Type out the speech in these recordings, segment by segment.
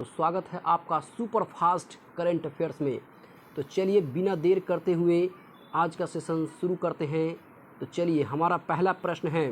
तो स्वागत है आपका सुपर फास्ट करंट अफेयर्स में। तो चलिए बिना देर करते हुए आज का सेशन शुरू करते हैं। तो चलिए हमारा पहला प्रश्न है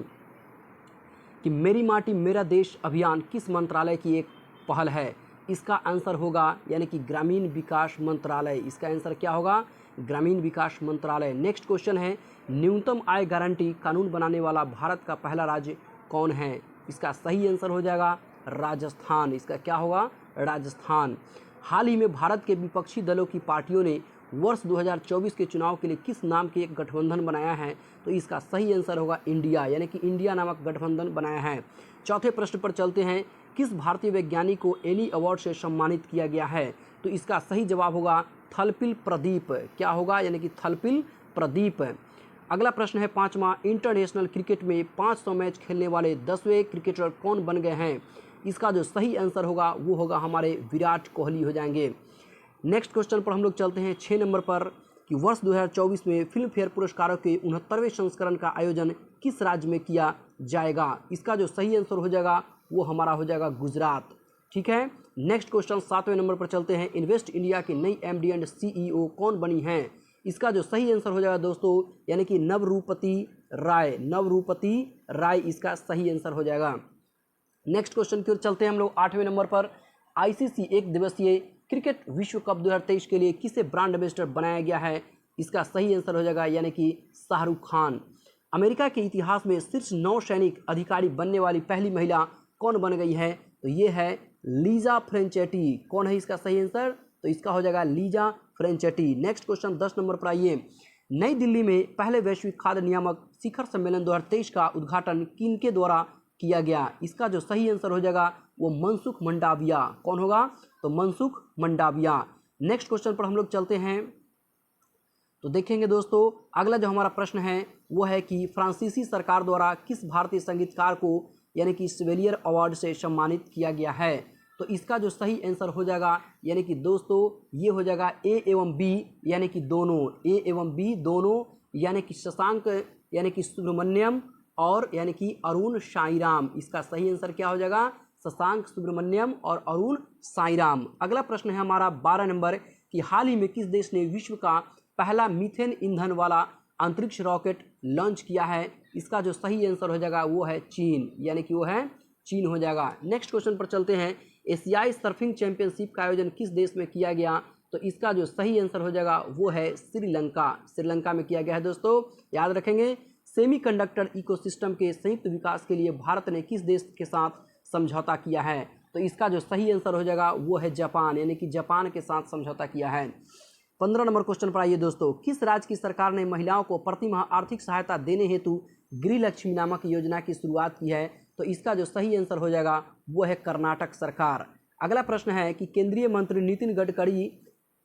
कि मेरी माटी मेरा देश अभियान किस मंत्रालय की एक पहल है। इसका आंसर होगा यानी कि ग्रामीण विकास मंत्रालय। इसका आंसर क्या होगा? ग्रामीण विकास मंत्रालय। नेक्स्ट क्वेश्चन है न्यूनतम आय गारंटी कानून बनाने वाला भारत का पहला राज्य कौन है। इसका सही आंसर हो जाएगा राजस्थान। इसका क्या होगा? राजस्थान। हाल ही में भारत के विपक्षी दलों की पार्टियों ने वर्ष 2024 के चुनाव के लिए किस नाम के एक गठबंधन बनाया है। तो इसका सही आंसर होगा इंडिया, यानी कि इंडिया नामक गठबंधन बनाया है। चौथे प्रश्न पर चलते हैं किस भारतीय वैज्ञानिक को एनी अवार्ड से सम्मानित किया गया है। तो इसका सही जवाब होगा थलपिल प्रदीप। क्या होगा? यानी कि थलपिल प्रदीप। अगला प्रश्न है पांचवा, इंटरनेशनल क्रिकेट में 500 मैच खेलने वाले 10वें क्रिकेटर कौन बन गए हैं। इसका जो सही आंसर होगा वो होगा हमारे विराट कोहली हो जाएंगे। नेक्स्ट क्वेश्चन पर हम लोग चलते हैं 6 नंबर पर कि वर्ष 2024 में फिल्म फेयर पुरस्कारों के 69वें संस्करण का आयोजन किस राज्य में किया जाएगा। इसका जो सही आंसर हो जाएगा वो हमारा हो जाएगा गुजरात। ठीक है। नेक्स्ट क्वेश्चन 7वें नंबर पर चलते हैं इन्वेस्ट इंडिया की नई एमडी एंड सीईओ कौन बनी है। इसका जो सही आंसर हो जाएगा दोस्तों यानी कि नवरूपति राय। नवरूपति राय इसका सही आंसर हो जाएगा। नेक्स्ट क्वेश्चन की ओर चलते हैं हम लोग 8वें नंबर पर आईसीसी एक दिवसीय क्रिकेट विश्व कप 2023 के लिए किसे ब्रांड एम्बेसडर बनाया गया है। इसका सही आंसर हो जाएगा यानी कि शाहरुख खान। अमेरिका के इतिहास में शीर्ष 9 सैनिक अधिकारी बनने वाली पहली महिला कौन बन गई है। तो ये है लीजा फ्रेंचेटी। कौन है इसका सही आंसर? तो इसका हो जाएगा लीजा फ्रेंचेटी। नेक्स्ट क्वेश्चन 10 नंबर पर आइए। नई दिल्ली में पहले वैश्विक खाद्य नियामक शिखर सम्मेलन 2023 का उद्घाटन किनके द्वारा किया गया। इसका जो सही आंसर हो जाएगा वो मनसुख मंडाविया। कौन होगा? तो मनसुख मंडाविया। नेक्स्ट क्वेश्चन पर हम लोग चलते हैं तो देखेंगे दोस्तों अगला जो हमारा प्रश्न है वो है कि फ्रांसीसी सरकार द्वारा किस भारतीय संगीतकार को यानी कि शेवलियर अवार्ड से सम्मानित किया गया है। तो इसका जो सही आंसर हो जाएगा यानी कि दोस्तों ये हो जाएगा ए एवं बी यानी कि दोनों। ए एवं बी दोनों यानी कि शशांक यानी कि सुब्रमण्यम और यानी कि अरुण साईराम। इसका सही आंसर क्या हो जाएगा? शशांक सुब्रमण्यम और अरुण साईराम। अगला प्रश्न है हमारा 12 नंबर कि हाल ही में किस देश ने विश्व का पहला मीथेन ईंधन वाला अंतरिक्ष रॉकेट लॉन्च किया है। इसका जो सही आंसर हो जाएगा वो है चीन, यानी कि वो है चीन हो जाएगा। नेक्स्ट क्वेश्चन पर चलते हैं एशियाई सर्फिंग चैंपियनशिप का आयोजन किस देश में किया गया। तो इसका जो सही आंसर हो जाएगा वो है श्रीलंका। श्रीलंका में किया गया है दोस्तों, याद रखेंगे। सेमीकंडक्टर इकोसिस्टम के संयुक्त विकास के लिए भारत ने किस देश के साथ समझौता किया है। तो इसका जो सही आंसर हो जाएगा वो है जापान, यानी कि जापान के साथ समझौता किया है। 15 नंबर क्वेश्चन पर आइए दोस्तों। किस राज्य की सरकार ने महिलाओं को प्रति माह आर्थिक सहायता देने हेतु गृह लक्ष्मी नामक योजना की शुरुआत की है। तो इसका जो सही आंसर हो जाएगा वो है कर्नाटक सरकार। अगला प्रश्न है कि केंद्रीय मंत्री नितिन गडकरी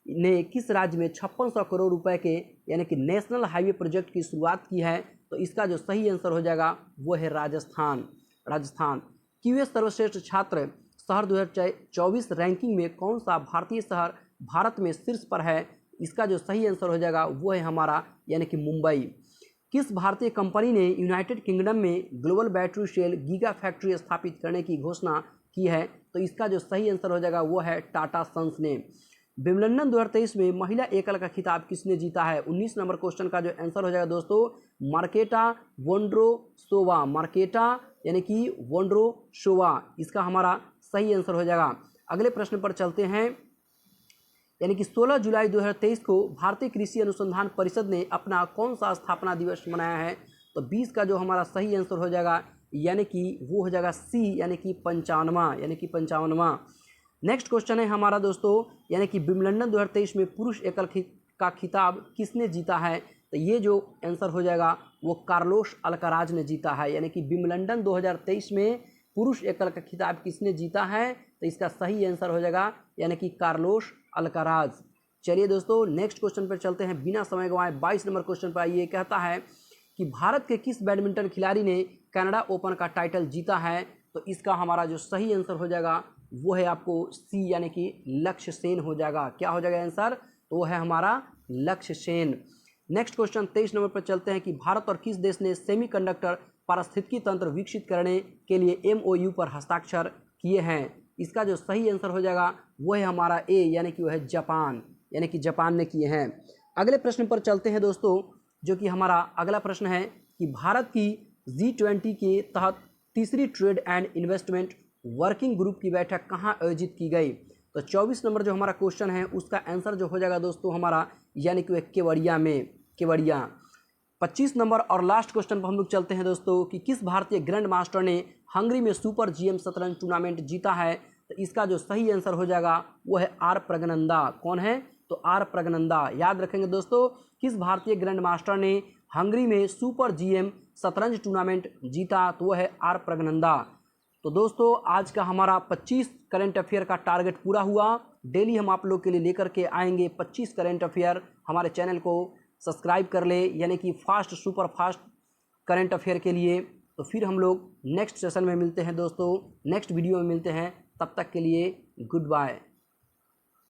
ने किस राज्य में 5600 करोड़ रुपए के यानी कि नेशनल हाईवे प्रोजेक्ट की शुरुआत की है। तो इसका जो सही आंसर हो जाएगा वो है राजस्थान। राजस्थान। क्यूएस सर्वश्रेष्ठ छात्र शहर 2024 रैंकिंग में कौन सा भारतीय शहर भारत में शीर्ष पर है। इसका जो सही आंसर हो जाएगा वो है हमारा यानी कि मुंबई। किस भारतीय कंपनी ने यूनाइटेड किंगडम में global battery cell giga factory स्थापित करने की घोषणा की है। तो इसका जो सही आंसर हो जाएगा वो है टाटा सन्स ने। विंबलडन 2023 में महिला एकल का खिताब किसने जीता है। 19 नंबर क्वेश्चन का जो आंसर हो जाएगा दोस्तों मार्केटा वोंड्रोसोवा। मार्केटा यानी कि वोंड्रोसोवा इसका हमारा सही आंसर हो जाएगा। अगले प्रश्न पर चलते हैं यानी कि 16 जुलाई 2023 को भारतीय कृषि अनुसंधान परिषद ने अपना कौन सा स्थापना दिवस मनाया है। तो 20 का जो हमारा सही आंसर हो जाएगा यानी कि वो हो जाएगा सी, यानी कि 55वां, यानी कि 55वां। नेक्स्ट क्वेश्चन है हमारा दोस्तों यानी कि विंबलडन 2023 में पुरुष एकल का खिताब किसने जीता है। तो ये जो आंसर हो जाएगा वो कार्लोस अल्काराज ने जीता है, यानी कि विंबलडन 2023 में पुरुष एकल का खिताब किसने जीता है। तो इसका सही आंसर हो जाएगा यानी कि कार्लोस अल्काराज। चलिए दोस्तों नेक्स्ट क्वेश्चन पर चलते हैं बिना समय गंवाए। 22 नंबर क्वेश्चन पर आइए। कहता है कि भारत के किस बैडमिंटन खिलाड़ी ने कनाडा ओपन का टाइटल जीता है। तो इसका हमारा जो सही आंसर हो जाएगा वो है आपको सी, यानी कि लक्ष्य सेन हो जाएगा। क्या हो जाएगा आंसर? तो वो है हमारा लक्ष्य सेन। नेक्स्ट क्वेश्चन 23 नंबर पर चलते हैं कि भारत और किस देश ने सेमीकंडक्टर पारिस्थितिकी तंत्र विकसित करने के लिए MOU पर हस्ताक्षर किए हैं। इसका जो सही आंसर हो जाएगा वो है हमारा ए, यानी कि वो है जापान, यानी कि जापान ने किए हैं। अगले प्रश्न पर चलते हैं दोस्तों, जो कि हमारा अगला प्रश्न है कि भारत की G20 के तहत तीसरी trade and investment working group की बैठक कहाँ आयोजित की गई। तो 24 नंबर जो हमारा क्वेश्चन है उसका आंसर जो हो जाएगा दोस्तों हमारा, यानी कि केवड़िया में, केवड़िया। 25 नंबर और लास्ट क्वेश्चन पर हम लोग चलते हैं दोस्तों कि किस भारतीय ग्रैंड मास्टर ने हंगरी में सुपर GM शतरंज टूर्नामेंट जीता है। तो इसका जो सही आंसर हो जाएगा वो है आर प्रगनंदा। कौन है? तो आर प्रगनंदा। याद रखेंगे दोस्तों, किस भारतीय ग्रैंड मास्टर ने हंगरी में सुपर GM शतरंज टूर्नामेंट जीता, तो वो है आर प्रगनंदा। तो दोस्तों आज का हमारा 25 करंट अफेयर का टारगेट पूरा हुआ। डेली हम आप लोग के लिए लेकर के आएंगे 25 करंट अफेयर। हमारे चैनल को सब्सक्राइब कर ले, यानी कि fast super fast current affair के लिए। तो फिर हम लोग नेक्स्ट सेशन में मिलते हैं दोस्तों, नेक्स्ट वीडियो में मिलते हैं। तब तक के लिए गुड बाय।